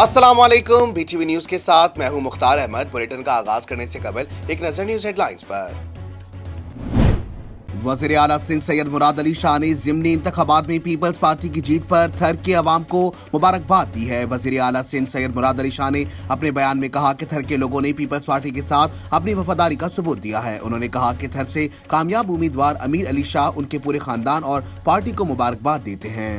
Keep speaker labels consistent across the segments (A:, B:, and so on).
A: अस्सलाम वालेकुम। BTV news के साथ मैं हूं मुख्तार अहमद। बुलेटिन का आगाज करने से कबल एक नजर न्यूज हेडलाइंस पर। वज़ीर आला सिंध सैयद मुराद अली शाह ने ज़िमनी इंतखाबात में पीपल्स पार्टी की जीत पर थर के अवाम को मुबारकबाद दी है। वज़ीर आला सिंध सैयद मुराद अली शाह ने अपने बयान में कहा कि थर के लोगों ने पीपल्स पार्टी के साथ अपनी वफादारी का सबूत दिया है। उन्होंने कहा कि थर से कामयाब उम्मीदवार अमीर अली शाह उनके पूरे खानदान और पार्टी को मुबारकबाद देते हैं।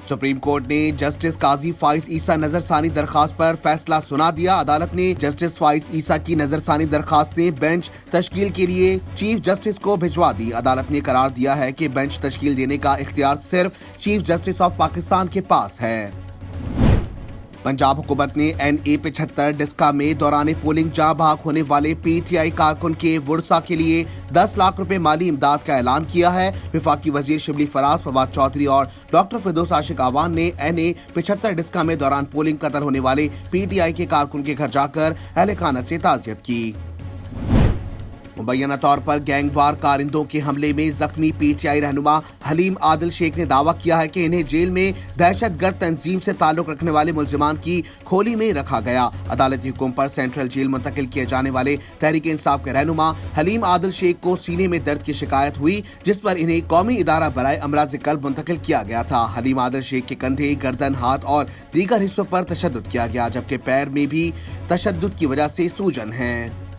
A: सुप्रीम कोर्ट ने जस्टिस काजी फाइज ईसा नजरसानी दरखास्त पर फैसला सुना दिया। अदालत ने जस्टिस फाइज ईसा की नजरसानी दरखास्तें बेंच तश्कील के लिए चीफ जस्टिस को भिजवा दी। अदालत ने करार दिया है कि बेंच तश्कील देने का इख्तियार सिर्फ चीफ जस्टिस ऑफ पाकिस्तान के पास है। पंजाब हुकूमत ने NA 75 डिस्का में दौरान पोलिंग जहां भाग होने वाले PTI कारकुन के वुरसा के लिए 10 लाख रुपए माली इमदाद का ऐलान किया है। वफाकी वजीर शिबली फराज, फवाद चौधरी और डॉक्टर फिरदौस आशिक आवान ने NA 75 डिस्का में दौरान पोलिंग कत्ल होने वाले PTI के कारकुन के घर जाकर अहले खाना से ताज़ियत की। मुबैना तौर पर गैंगवार कारिंदों के हमले में जख्मी PTI रहनुमा हलीम आदिल शेख ने दावा किया है कि इन्हें जेल में दहशतगर्द तंजीम से ताल्लुक रखने वाले मुल्जिमान की खोली में रखा गया। अदालती हुक्म पर सेंट्रल जेल मुंतकिल किए जाने वाले तहरीक इंसाफ के रहनुमा हलीम आदिल शेख को सीने में दर्द की शिकायत हुई, जिस पर इन्हें कौमी इदारा बराए अमराज कल्ब मुंतकिल किया गया था। हलीम आदिल शेख के कंधे, गर्दन, हाथ और दीगर हिस्सों पर तशद्दुद किया गया, जबकि पैर में भी तशद्दुद की वजह से सूजन है।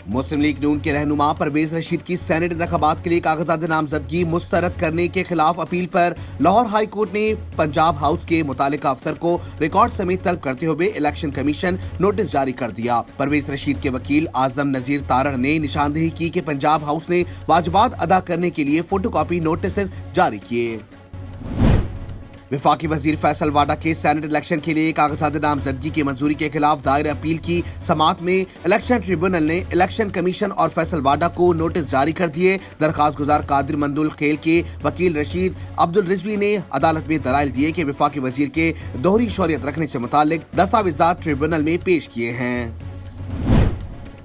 A: मुस्लिम लीग नून के रहनुमा परवेज रशीद की सेनेट इंतखाबात के लिए कागजात नामजदगी मुस्तरद करने के खिलाफ अपील पर लाहौर हाई कोर्ट ने पंजाब हाउस के मुतालिका अफसर को रिकॉर्ड समेत तलब करते हुए इलेक्शन कमीशन नोटिस जारी कर दिया। परवेज रशीद के वकील आजम नजीर तारड़ ने निशानदेही की कि पंजाब हाउस ने वाजिबात अदा करने के लिए फोटोकॉपी नोटिस जारी किए। वफाकी वजीर फैसल वाडा के सेनेट इलेक्शन के लिए कागजात नामजदगी की मंजूरी के खिलाफ दायर अपील की समाअत में इलेक्शन ट्रिब्यूनल ने इलेक्शन कमीशन और फैसल वाडा को नोटिस जारी कर दिए। दरखास्त गुजार कादिर मंदुल खेल के वकील रशीद अब्दुल रिजवी ने अदालत में दलाइल दिए कि वफाकी वजीर के दोहरी शौरियत रखने से मुतालिक दस्तावेजात ट्रिब्यूनल में पेश किए हैं।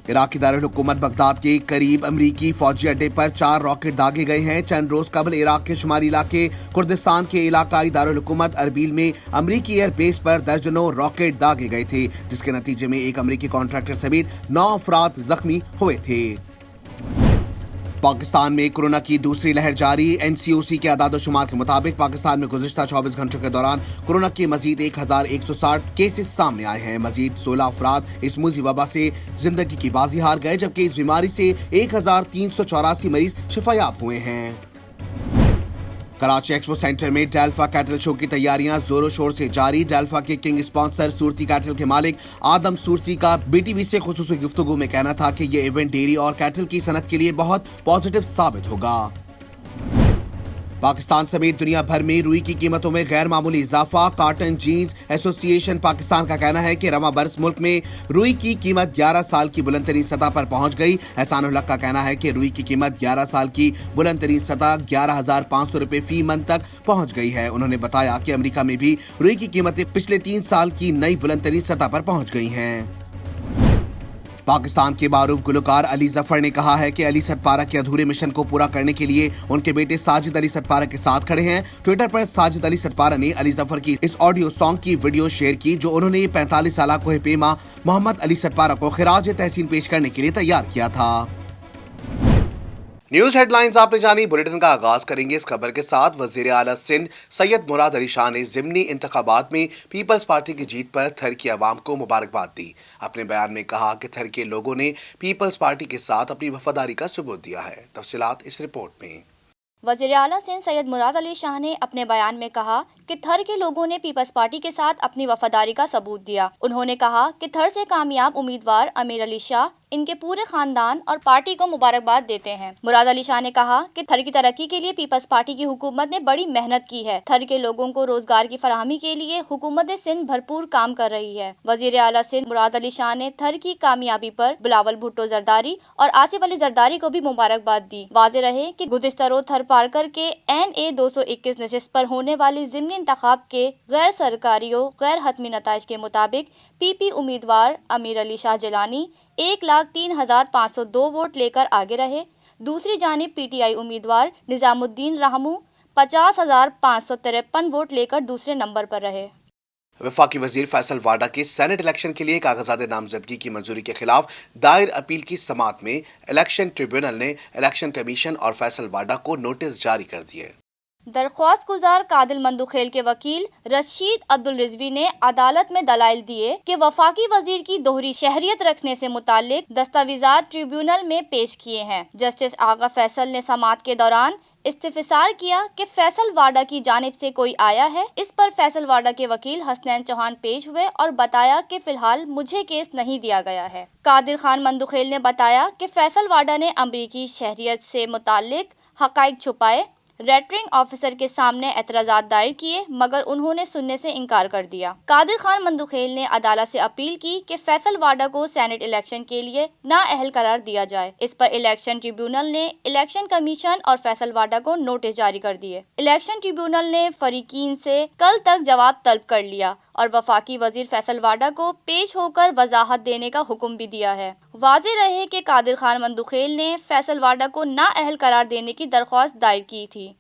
A: इराकी दारुल हुकूमत बगदाद के करीब अमरीकी फौजी अड्डे पर 4 रॉकेट दागे गए हैं। चंद रोज कबल इराक के शुमारी इलाके कुर्दिस्तान के इलाकाई दारुल हुकूमत अरबील में अमरीकी एयर बेस पर दर्जनों रॉकेट दागे गए थे, जिसके नतीजे में एक अमरीकी कॉन्ट्रैक्टर समेत 9 अफराद जख्मी हुए थे। पाकिस्तान में कोरोना की दूसरी लहर जारी। NCOC के आदाद-ओ-शुमार के मुताबिक पाकिस्तान में गुज़िश्ता 24 घंटों के दौरान कोरोना के मजीद 1160 केसेस सामने आए हैं। मजीद 16 अफराद इस मुज़ी वबा से जिंदगी की बाजी हार गए, जबकि इस बीमारी से 1384 मरीज शिफायाब हुए हैं। कराची एक्सपो सेंटर में डेल्फा कैटल शो की तैयारियां जोरों शोर से जारी। डेल्फा के किंग स्पॉन्सर सूरती कैटल के मालिक आदम सूरती का BTV से खुसूसी गुफ्तगू में कहना था कि ये इवेंट डेयरी और कैटल की सनत के लिए बहुत पॉजिटिव साबित होगा। पाकिस्तान समेत दुनिया भर में रुई की कीमतों में गैर मामूली इजाफा। कॉटन जीन्स एसोसिएशन पाकिस्तान का कहना है कि रवा बरस मुल्क में रुई की कीमत 11 साल की बुलंदतरीन सतह पर पहुंच गई। एहसानुल हक का कहना है कि रुई की कीमत 11 साल की बुलंदतरीन सतह 11,500 रुपए फी मन तक पहुंच गई है। उन्होंने बताया कि अमेरिका में भी रुई की कीमतें पिछले 3 साल की नई बुलंदतरीन सतह पर पहुंच गई हैं। पाकिस्तान के मारूफ गुलकार अली जफर ने कहा है कि अली सतपारा के अधूरे मिशन को पूरा करने के लिए उनके बेटे साजिद अली सतपारा के साथ खड़े हैं। ट्विटर पर साजिद अली सतपारा ने अली जफर की इस ऑडियो सॉन्ग की वीडियो शेयर की, जो उन्होंने 45 साल कोहे पेमा मोहम्मद अली सतपारा को खिराज तहसीन पेश करने के लिए तैयार किया था। न्यूज हेडलाइंस आपने जानी। बुलेटिन का आगाज करेंगे इस खबर के साथ। वजीर आला सिंध सैयद मुराद अली शाह ने ज़िमनी इंतखाबात में पीपल्स पार्टी की जीत पर थर की आवाम को मुबारकबाद दी। अपने बयान में कहा कि थर के लोगों ने पीपल्स पार्टी के साथ अपनी वफादारी का सबूत दिया है। तफसीलात इस रिपोर्ट में।
B: वज़ीर आला सिंध सैयद मुराद अली शाह ने अपने बयान में कहा कि थर के लोगों ने पीपल्स पार्टी के साथ अपनी वफादारी का सबूत दिया। उन्होंने कहा कि थर से कामयाब उम्मीदवार अमीर अली शाह इनके पूरे खानदान और पार्टी को मुबारकबाद देते हैं। मुराद अली शाह ने कहा कि थर की तरक्की के लिए पीपल्स पार्टी की हुकूमत ने बड़ी मेहनत की है। थर के लोगों को रोजगार की फराहमी के लिए हुकूमत सिंध भरपूर काम कर रही है। वजीर आला सिंध मुराद अली शाह ने थर की कामयाबी पर बिलावल भुट्टो जरदारी और आसिफ अली जरदारी को भी मुबारकबाद दी। वाज़ेह रहे कि गुज़िश्ता रोज थर पारकर के NA 221 नशिस्त पर होने वाली ज़िमनी इंतखाब के गैर सरकारियों गैर हतमी नताइज के मुताबिक PP उम्मीदवार अमीर अली शाह जिलानी 1,03,502 वोट लेकर आगे रहे। दूसरी जानिब PTI उम्मीदवार निजामुद्दीन रहमू 50,553 वोट लेकर दूसरे नंबर पर रहे।
A: वफाकी वजीर फैसल वाडा के सेनेट इलेक्शन के लिए कागजात नामजदगी की मंजूरी के खिलाफ दायर अपील की समाअत में इलेक्शन ट्रिब्यूनल ने इलेक्शन कमीशन और फैसल वाडा को नोटिस जारी कर दिए।
B: दरख्वास्त गुजार कादिल मंदुखेल के वकील रशीद अब्दुल रिजवी ने अदालत में दलाइल दिए कि वफाकी वजीर की दोहरी शहरियत रखने से मुताल्लिक दस्तावेजात ट्रिब्यूनल में पेश किए हैं। जस्टिस आगा फैसल ने समाअत के दौरान इस्तिफसार किया कि फैसल वाडा की जानिब से कोई आया है। इस पर फैसल वाडा के वकील हसनैन चौहान पेश हुए और बताया कि फिलहाल मुझे केस नहीं दिया गया है। कादिर खान मंदुखेल ने बताया कि फैसल वाडा ने अमरीकी शहरियत से मुताल्लिक हकाइक छुपाए, रेटरिंग ऑफिसर के सामने एतराज़ात दायर किए, मगर उन्होंने सुनने से इनकार कर दिया। कादिर खान मंदुखेल ने अदालत से अपील की कि फैसल वाडा को सेनेट इलेक्शन के लिए नाअहल करार दिया जाए। इस पर इलेक्शन ट्रिब्यूनल ने इलेक्शन कमीशन और फैसल वाडा को नोटिस जारी कर दिए। इलेक्शन ट्रिब्यूनल ने फरीकीन से कल तक जवाब तलब कर लिया और वफाकी वजीर फैसल वाडा को पेश होकर वजाहत देने का हुक्म भी दिया है। वाज़ेह रहे कि कादिर खान मंदुखेल ने फैसल वाडा को नाअहल करार देने की दरख्वास्त दायर की थी।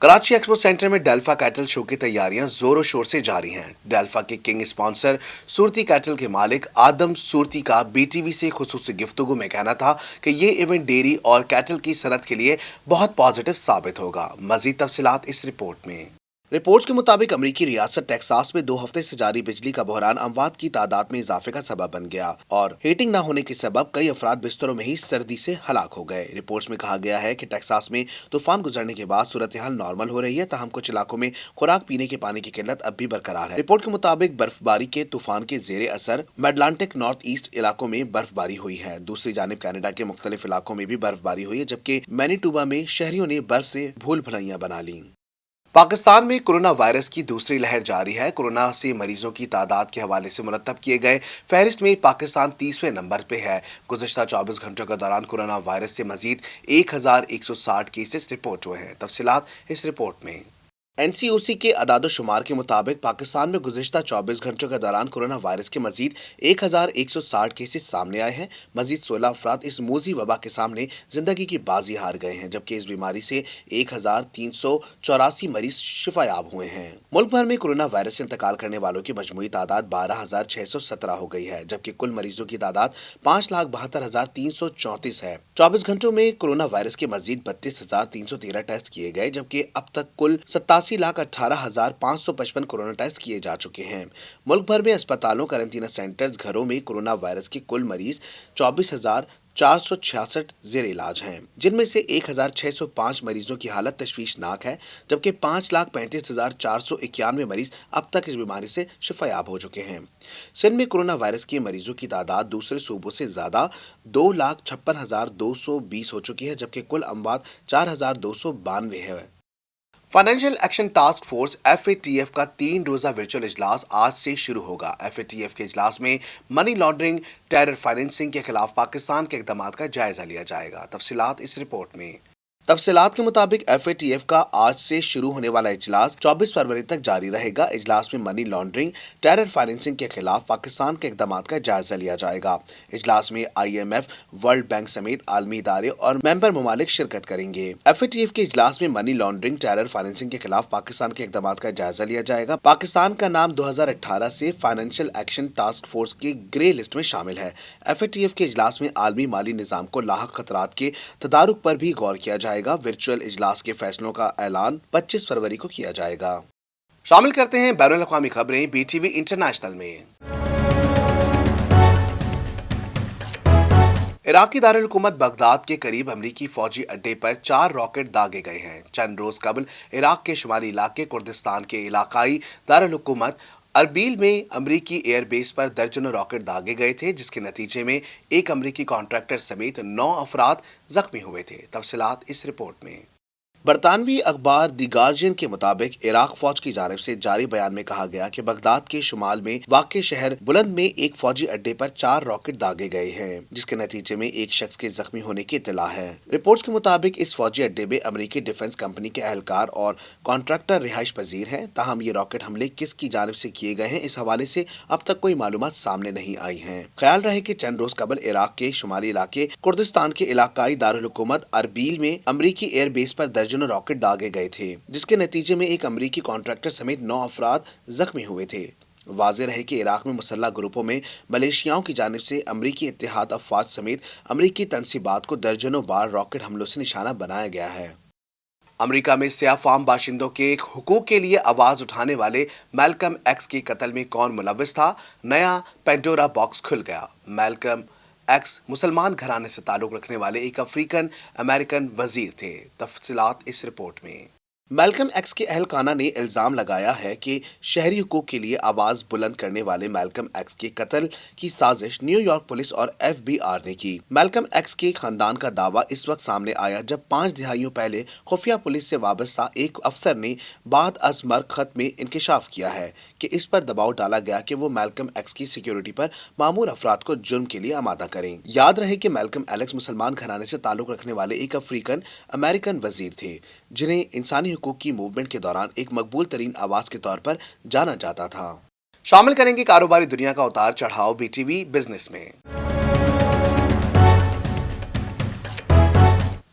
A: कराची एक्सपो सेंटर में डेल्फा कैटल शो की तैयारियां जोरों शोर से जारी हैं। डेल्फा के किंग स्पॉन्सर सूरती कैटल के मालिक आदम सूरती का बीटीवी से खुसूसी गुफ्तगू में कहना था कि ये इवेंट डेयरी और कैटल की सनत के लिए बहुत पॉजिटिव साबित होगा। मजीद तफसीलात इस रिपोर्ट में। रिपोर्ट्स के मुताबिक अमरीकी रियासत टेक्सास में 2 हफ्ते से जारी बिजली का बहरान अमवात की तादाद में इजाफे का सबब बन गया और हीटिंग न होने के सबब कई अफराद बिस्तरों में ही सर्दी से हलाक हो गए। रिपोर्ट्स में कहा गया है कि टेक्सास में तूफान गुजरने के बाद सूरत हाल नॉर्मल हो रही है, ताहम कुछ इलाकों में खुराक पीने के पानी की किल्लत अब भी बरकरार है। रिपोर्ट के मुताबिक बर्फबारी के तूफान के जेर असर मिडलांटिक नॉर्थ ईस्ट इलाकों में बर्फबारी हुई है। दूसरी जानिब कनाडा के मुख्तलिफ इलाकों में भी बर्फबारी हुई है, जबकि मैनीटोबा में शहरियों ने बर्फ से भूल भुलैयां बना ली। पाकिस्तान में कोरोना वायरस की दूसरी लहर जारी है। कोरोना से मरीजों की तादाद के हवाले से मुरतब किए गए फहरिस्त में पाकिस्तान 30वें नंबर पे है। गुज़श्ता 24 घंटों के दौरान कोरोना वायरस से मजीद 1160 केसेस रिपोर्ट हुए हैं। तफसीलात इस रिपोर्ट में। एनसीओसी के अदाद-ओ-शुमार के मुताबिक पाकिस्तान में गुज़श्ता 24 घंटों के दौरान कोरोना वायरस के मजीद 1160 केसेस सामने आए हैं। मजीद 16 अफराद इस मोजी वबा के सामने जिंदगी की बाजी हार गए हैं, जबकि इस बीमारी से 1384 मरीज शिफायाब हुए हैं। मुल्क भर में कोरोना वायरस से इंतकाल करने वालों की मजमूई तादाद 12,617 हो गई है, जबकि कुल मरीजों की तादाद 5,72,334 है। 24 घंटों में कोरोना वायरस के मजीद 32,313 टेस्ट किए गए, जबकि अब तक कुल 87,18,555 कोरोना टेस्ट किए जा चुके हैं। मुल्क भर में अस्पतालों, कैरेंटीना सेंटर्स, घरों में कोरोना वायरस के कुल मरीज 24,466 जेर इलाज हैं, जिनमें से 1,605 मरीजों की हालत तशवीशनाक है, जबकि 5,35,491 मरीज अब तक इस बीमारी से शिफायाब हो चुके हैं। सिंध में कोरोना वायरस के मरीजों की तादाद दूसरे सूबों से ज्यादा 2,56,220 हो चुकी है, जबकि कुल अमवात 4,292 है। Financial action task force FATF का 3 रोजा वर्चुअल इजलास आज से शुरू होगा। FATF के इजलास में मनी लॉन्ड्रिंग, टेरर फाइनेंसिंग के खिलाफ पाकिस्तान के इक़दाम का जायजा लिया जाएगा। तफसीलात इस रिपोर्ट में। तफसीलात के मुताबिक FATF का आज से शुरू होने वाला इजलास 24 फरवरी तक जारी रहेगा। इजलास में मनी लॉन्ड्रिंग, टेरर फाइनेंसिंग के खिलाफ पाकिस्तान के इक़दाम का जायजा लिया जाएगा। इजलास में IMF, वर्ल्ड बैंक समेत आलमी इदारे और मेंबर ममालिक शिरकत करेंगे। FATF के इजलास में मनी लॉन्ड्रिंग, टेरर फाइनेंसिंग के खिलाफ पाकिस्तान के इक़दाम का जायजा लिया जाएगा। पाकिस्तान का नाम 2018 से फाइनेंशियल एक्शन टास्क फोर्स की ग्रे लिस्ट में शामिल है। FATF के इजलास में आलमी माली निज़ाम को लाहक खतरात के तदारुक पर भी गौर किया जाएगा। वर्चुअल इजलास के फैसलों का ऐलान 25 फरवरी को किया जाएगा। शामिल करते हैं बैनुल अक़वामी खबरें BTV इंटरनेशनल में। इराकी दारुल हुकूमत बगदाद के करीब अमरीकी फौजी अड्डे पर 4 रॉकेट दागे गए हैं। चंद रोज कबल इराक के शुमाली इलाके कुर्दिस्तान के इलाकाई दारुल हुकूमत अरबील में अमरीकी एयरबेस पर दर्जनों रॉकेट दागे गए थे, जिसके नतीजे में एक अमरीकी कॉन्ट्रैक्टर समेत 9 अफराद जख्मी हुए थे। तफसीलात इस रिपोर्ट में। बरतानवी अखबार दी गार्जियन के मुताबिक इराक फौज की जानिब से जारी बयान में कहा गया कि बगदाद के शुमाल में वाक़े शहर बुलंद में एक फौजी अड्डे पर 4 रॉकेट दागे गए हैं, जिसके नतीजे में एक शख्स के जख्मी होने की इत्तला है। रिपोर्ट्स के मुताबिक इस फौजी अड्डे में अमरीकी डिफेंस कंपनी के एहलकार और कॉन्ट्रैक्टर रिहाइश पजीर हैं। ताहम ये रॉकेट हमले किसकी जानिब से किए गए हैं, इस हवाले से अब तक कोई मालूमात सामने नहीं आई हैं। ख्याल रहे कि चंद रोज कबल इराक के शुमाली इलाके कुर्दिस्तान के इलाकाई दारुल हुकूमत अरबील में अमरीकी एयरबेस पर दर्जनों रॉकेट दागे गए थे, जिसके नतीजे में एक अमरीकी कॉन्ट्रैक्टर समेत 9 अफराद जख्मी हुए थे। वाज़ेह रहे कि इराक में मुसल्लह ग्रुपों में मलेशियाओं की जानिब से अमरीकी इत्तेहाद अफवाज समेत अमरीकी तनसीबात को दर्जनों बार रॉकेट हमलों से निशाना बनाया गया है। अमेरिका में सियाह फाम बाशिंदों के हुकूक के लिए आवाज उठाने वाले मैल्कम एक्स के कत्ल में कौन मुलव्विस था, नया पेंडोरा बॉक्स खुल गया। मैल्कम एक्स मुसलमान घराने से ताल्लुक रखने वाले एक अफ्रीकन अमेरिकन वजीर थे। तफसीलात इस रिपोर्ट में। मैल्कम एक्स के अहलखाना ने इल्ज़ाम लगाया है कि शहरी हुकूक के लिए आवाज़ बुलंद करने वाले मैल्कम एक्स के कत्ल की साजिश न्यूयॉर्क पुलिस और FBI ने की। मैल्कम एक्स के खानदान का दावा इस वक्त सामने आया जब 5 दिहाइयों पहले खुफिया पुलिस से वाबस्ता एक अफसर ने बाद अज मर्ग खत में इंकशाफ किया है कि इस पर दबाव डाला गया कि वो मैल्कम एक्स की सिक्योरिटी पर मामूर अफराद को जुर्म के लिए आमादा करें। याद रहे कि मैल्कम एक्स मुसलमान घराने से ताल्लुक रखने वाले एक अफ्रीकन अमेरिकन वजीर थे, जिन्हें इंसानी हुकूक की मूवमेंट के दौरान एक मकबूल तरीन आवाज के तौर पर जाना जाता था। शामिल करेंगे कारोबारी दुनिया का उतार चढ़ाव BTV बिजनेस में।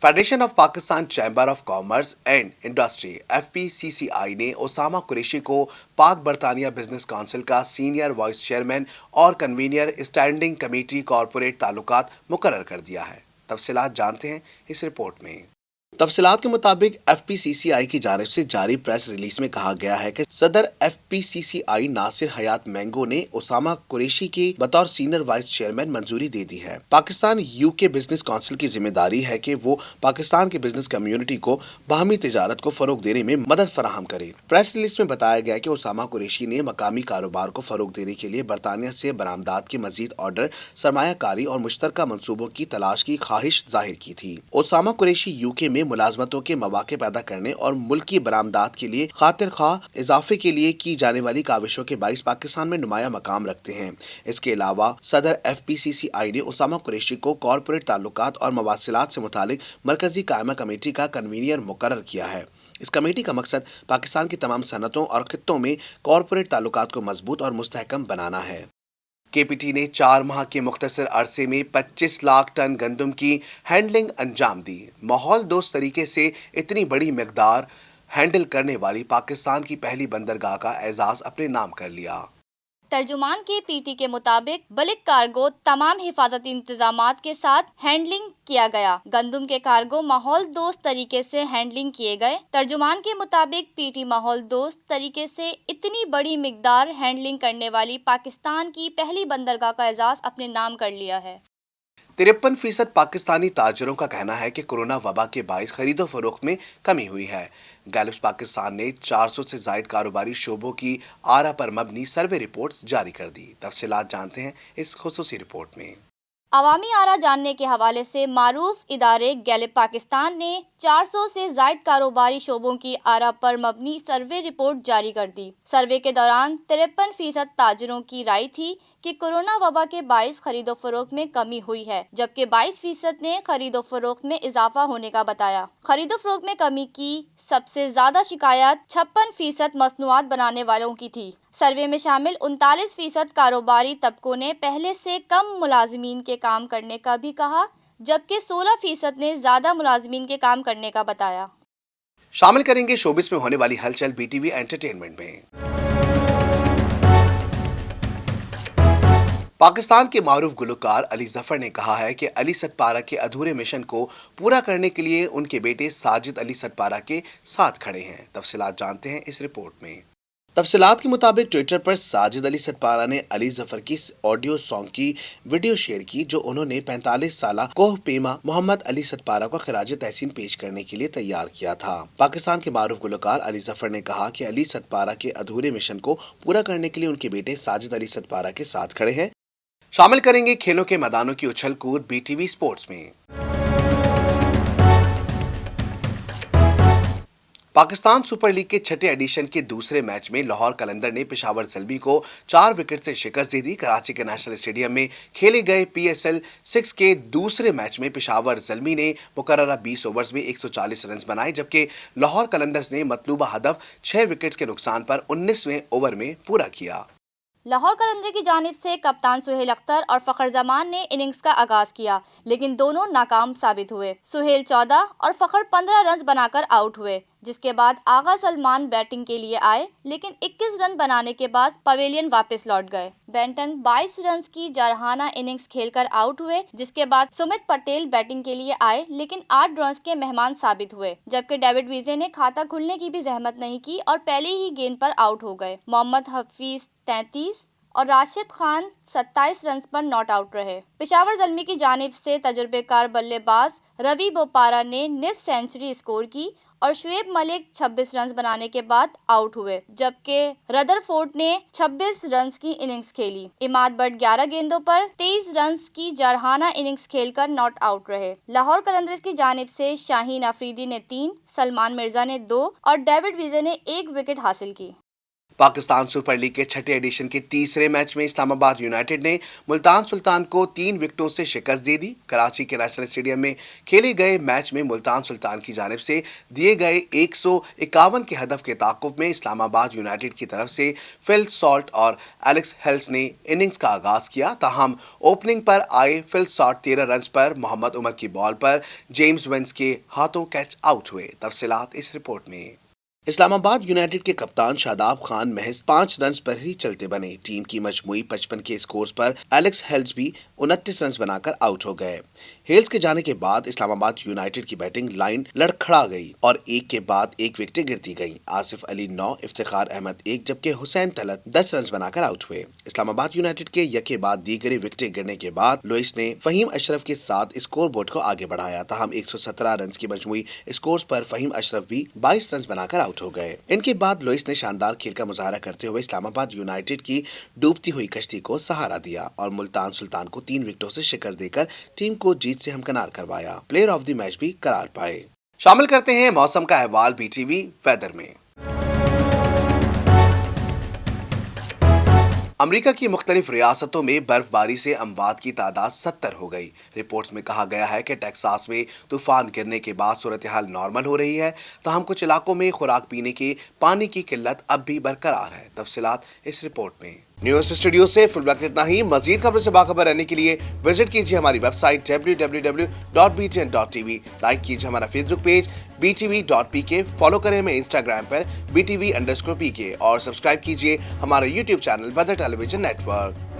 A: Federation of Pakistan chamber of commerce and industry FPCCI ने ओसामा कुरैशी को पाक बरतानिया बिजनेस काउंसिल का सीनियर वाइस चेयरमैन और कन्वीनियर स्टैंडिंग कमेटी कॉरपोरेट ताल्लुकात मुकर्रर कर दिया है। तफसीलात जानते हैं इस रिपोर्ट में। तफसीलात के मुताबिक FPCCI की जानिब से जारी प्रेस रिलीज में कहा गया है कि सदर FPCCI नासिर हयात मैंगो ने ओसामा कुरैशी की बतौर सीनियर वाइस चेयरमैन मंजूरी दे दी है। पाकिस्तान UK बिजनेस काउंसिल की जिम्मेदारी है कि वो पाकिस्तान की बिजनेस कम्युनिटी को बाहमी तिजारत को फरोग देने में मदद फराहम करे। प्रेस रिलीज में बताया गया कि ओसामा कुरैशी ने मकामी कारोबार को फरोग देने के लिए बरतानिया से बरामदात के मजीद ऑर्डर, सरमायाकारी और मुश्तरका मंसूबों की तलाश की ख्वाहिश जाहिर की थी। ओसामा कुरैशी UK में मुलाजमतों के मौके पैदा करने और मुल्की बरामदात के लिए खातिर ख्वाह इजाफे के लिए की जाने वाली काविशों के बाइस पाकिस्तान में नुमाया मकाम रखते हैं। इसके अलावा सदर FPCCI ने ओसामा कुरैशी को कॉरपोरेट ताल्लुकात और मवासिलात से मुतालिक मरकजी कायमा कमेटी का कन्वीनियर मुकर्रर किया है। इस कमेटी का मकसद पाकिस्तान की तमाम सनतों और खित्तों में कॉरपोरेट ताल्लुकात को मजबूत और मुस्तहकम बनाना है। KPT ने 4 माह के मुख्तसर अरसे में 25 लाख टन गंदम की हैंडलिंग अंजाम दी। माहौल दोस्त तरीके से इतनी बड़ी मिकदार हैंडल करने वाली पाकिस्तान की पहली बंदरगाह का एजाज अपने नाम कर लिया।
B: तर्जुमान के PT के मुताबिक बल्क कार्गो तमाम हिफाजती इंतजामात के साथ हैंडलिंग किया गया। गंदम के कार्गो माहौल दोस्त तरीके से हैंडलिंग किए गए। तर्जुमान के मुताबिक PT माहौल दोस्त तरीके से इतनी बड़ी मिकदार हैंडलिंग करने वाली पाकिस्तान की पहली बंदरगाह का एजाज अपने नाम कर लिया है।
A: 53% पाकिस्तानी ताजरों का कहना है कि कोरोना वबा के बाइस खरीदो फरोख्त में कमी हुई है। गैल्प्स पाकिस्तान ने 400 से जायद कारोबारी शोबों की आरा पर मबनी सर्वे रिपोर्ट्स जारी कर दी। तफसीलात जानते हैं इस खुसूसी रिपोर्ट में।
B: अवामी आरा जानने के हवाले से मारूफ इदारे गैल्प पाकिस्तान ने 400 से जायद कारोबारी शोबों की आरा पर मबनी सर्वे रिपोर्ट जारी कर दी। सर्वे के दौरान 53% ताजरों की राय थी कि कोरोना वबा के बाइस खरीदो फरोख्त में कमी हुई है, जबकि 22% ने खरीदो फरोख्त में इजाफा होने का बताया। खरीदो फरोख्त में कमी की सबसे ज्यादा शिकायत 56% मसनूआत बनाने वालों की थी। सर्वे में शामिल 39% कारोबारी तबकों ने पहले से कम मुलाजिमीन के काम करने का भी कहा, जबकि 16% ने ज्यादा मुलाजिमीन के काम करने का बताया।
A: शामिल करेंगे शोबिस में होने वाली हलचल BTV एंटरटेनमेंट में। पाकिस्तान के मारूफ गुलकार अली जफर ने कहा है कि अली सतपारा के अधूरे मिशन को पूरा करने के लिए उनके बेटे साजिद अली सतपारा के साथ खड़े हैं। तफसीलात जानते हैं इस रिपोर्ट में। तफसीलात के मुताबिक ट्विटर पर साजिद अली सतपारा ने अली जफर की ऑडियो सॉन्ग की वीडियो शेयर की, जो उन्होंने 45 साला कोह पेमा मोहम्मद अली सतपारा को खिराज तहसीन पेश करने के लिए तैयार किया था। पाकिस्तान के मारूफ गुलकार अली जफर ने कहा कि अली सतपारा के अधूरे मिशन को पूरा करने के लिए उनके बेटे साजिद अली सतपारा के साथ खड़े हैं। शामिल करेंगे खेलों के मैदानों की उछल कूद BTV स्पोर्ट्स में। पाकिस्तान सुपर लीग के छठे एडिशन के दूसरे मैच में लाहौर कलंदर ने पेशावर ज़ल्मी को 4 विकेट से शिकस्त दे दी। कराची के नेशनल स्टेडियम में खेले गए PSL 6 के दूसरे मैच में पेशावर ज़ल्मी ने मुकर्ररा 20 ओवर्स में 140 रन बनाए, जबकि लाहौर कलंदर्स ने मतलूबा हदफ 6 विकेट्स के नुकसान पर 19वें ओवर में पूरा किया।
B: लाहौर कलंदर की जानिब से कप्तान सुहेल अख्तर और फखर जमान ने इनिंग्स का आगाज किया, लेकिन दोनों नाकाम साबित हुए। सुहेल 14 और फखर 15 रन बनाकर आउट हुए, जिसके बाद आगा सलमान बैटिंग के लिए आए, लेकिन 21 रन बनाने के बाद पवेलियन वापस लौट गए। बेंटन 22 रन की जारहाना इनिंग्स खेलकर आउट हुए, जिसके बाद सुमित पटेल बैटिंग के लिए आए, लेकिन 8 रन के मेहमान साबित हुए, जबकि डेविड विजे ने खाता खुलने की भी जहमत नहीं की और पहले ही गेंद पर आउट हो गए। मोहम्मद हफीज 33 और राशिद खान 27 रन पर नॉट आउट रहे। पेशावर ज़ल्मी की जानिब से तजुर्बेकार बल्लेबाज रवि बोपारा ने निफ सेंचुरी स्कोर की और शुएब मलिक 26 रन बनाने के बाद आउट हुए, जबकि रदरफोर्ड ने 26 रन की इनिंग्स खेली। इमाद बट 11 गेंदों पर 23 रन की जारहाना इनिंग्स खेलकर नॉट आउट रहे। लाहौर कलंदर्स की जानिब से शाहीन अफरीदी ने 3, सलमान मिर्जा ने 2 और डेविड विजे ने 1 विकेट हासिल की।
A: पाकिस्तान सुपर लीग के छठे एडिशन के तीसरे मैच में इस्लामाबाद यूनाइटेड ने मुल्तान सुल्तान को 3 विकेटों से शिकस्त दे दी। कराची के नेशनल स्टेडियम में खेले गए मैच में मुल्तान सुल्तान की जानिब से दिए गए 151 के हदफ के ताक़ुब में इस्लामाबाद यूनाइटेड की तरफ से फिल सॉल्ट और एलेक्स हेल्स ने इनिंग्स का आगाज किया। ताहम ओपनिंग पर आए फिल सॉल्ट 13 रन पर मोहम्मद उमर की बॉल पर जेम्स वेंस के हाथों कैच आउट हुए। तफसीलात इस रिपोर्ट में। इस्लामाबाद यूनाइटेड के कप्तान शादाब खान महज 5 रन पर ही चलते बने। टीम की मजमूई 55 के स्कोर पर एलेक्स हेल्स भी 29 रन बनाकर आउट हो गए। हेल्स के जाने के बाद इस्लामाबाद यूनाइटेड की बैटिंग लाइन लड़खड़ा गई और एक के बाद एक विकेटें गिरती गईं। आसिफ अली 9, इफ्तिखार अहमद 1 जबकि हुसैन तलत 10 रन बनाकर आउट हुए। इस्लामाबाद यूनाइटेड के यके बाद दीगरे विकेटें गिरने के बाद लुइस ने फहीम अशरफ के साथ स्कोर बोर्ड को आगे बढ़ाया। ताहम 117 रन की मजमूई स्कोर पर फहीम अशरफ भी 22 रन बनाकर आउट हो गए। इनके बाद लुइस ने शानदार खेल का मुजाहरा करते हुए इस्लामाबाद यूनाइटेड की डूबती हुई कश्ती को सहारा दिया और मुल्तान सुल्तान को 3 विकेटों से शिकस्त देकर टीम को जीत से हमकनार करवाया। प्लेयर ऑफ द मैच भी करार पाए। शामिल करते हैं मौसम का अहवाल बीटीवी वेदर में। अमेरिका की मुख्तलिफ रियासतों में बर्फबारी से अमवात की तादाद 70 हो गई। रिपोर्ट्स में कहा गया है कि टेक्सास में तूफान गिरने के बाद सूरत हाल नॉर्मल हो रही है, ताहम कुछ इलाकों में खुराक पीने के पानी की किल्लत अब भी बरकरार है। तफसीलात इस रिपोर्ट में। न्यूज़ स्टूडियो से फिल वक्त इतना ही। मजीद खबरों से बाखबर रहने के लिए विजिट कीजिए हमारी वेबसाइट www.btn.tv। लाइक कीजिए हमारा फेसबुक पेज btv.pk, फॉलो करें हमें इंस्टाग्राम पर btv_pk और सब्सक्राइब कीजिए हमारा यूट्यूब चैनल बदर टेलीविजन नेटवर्क।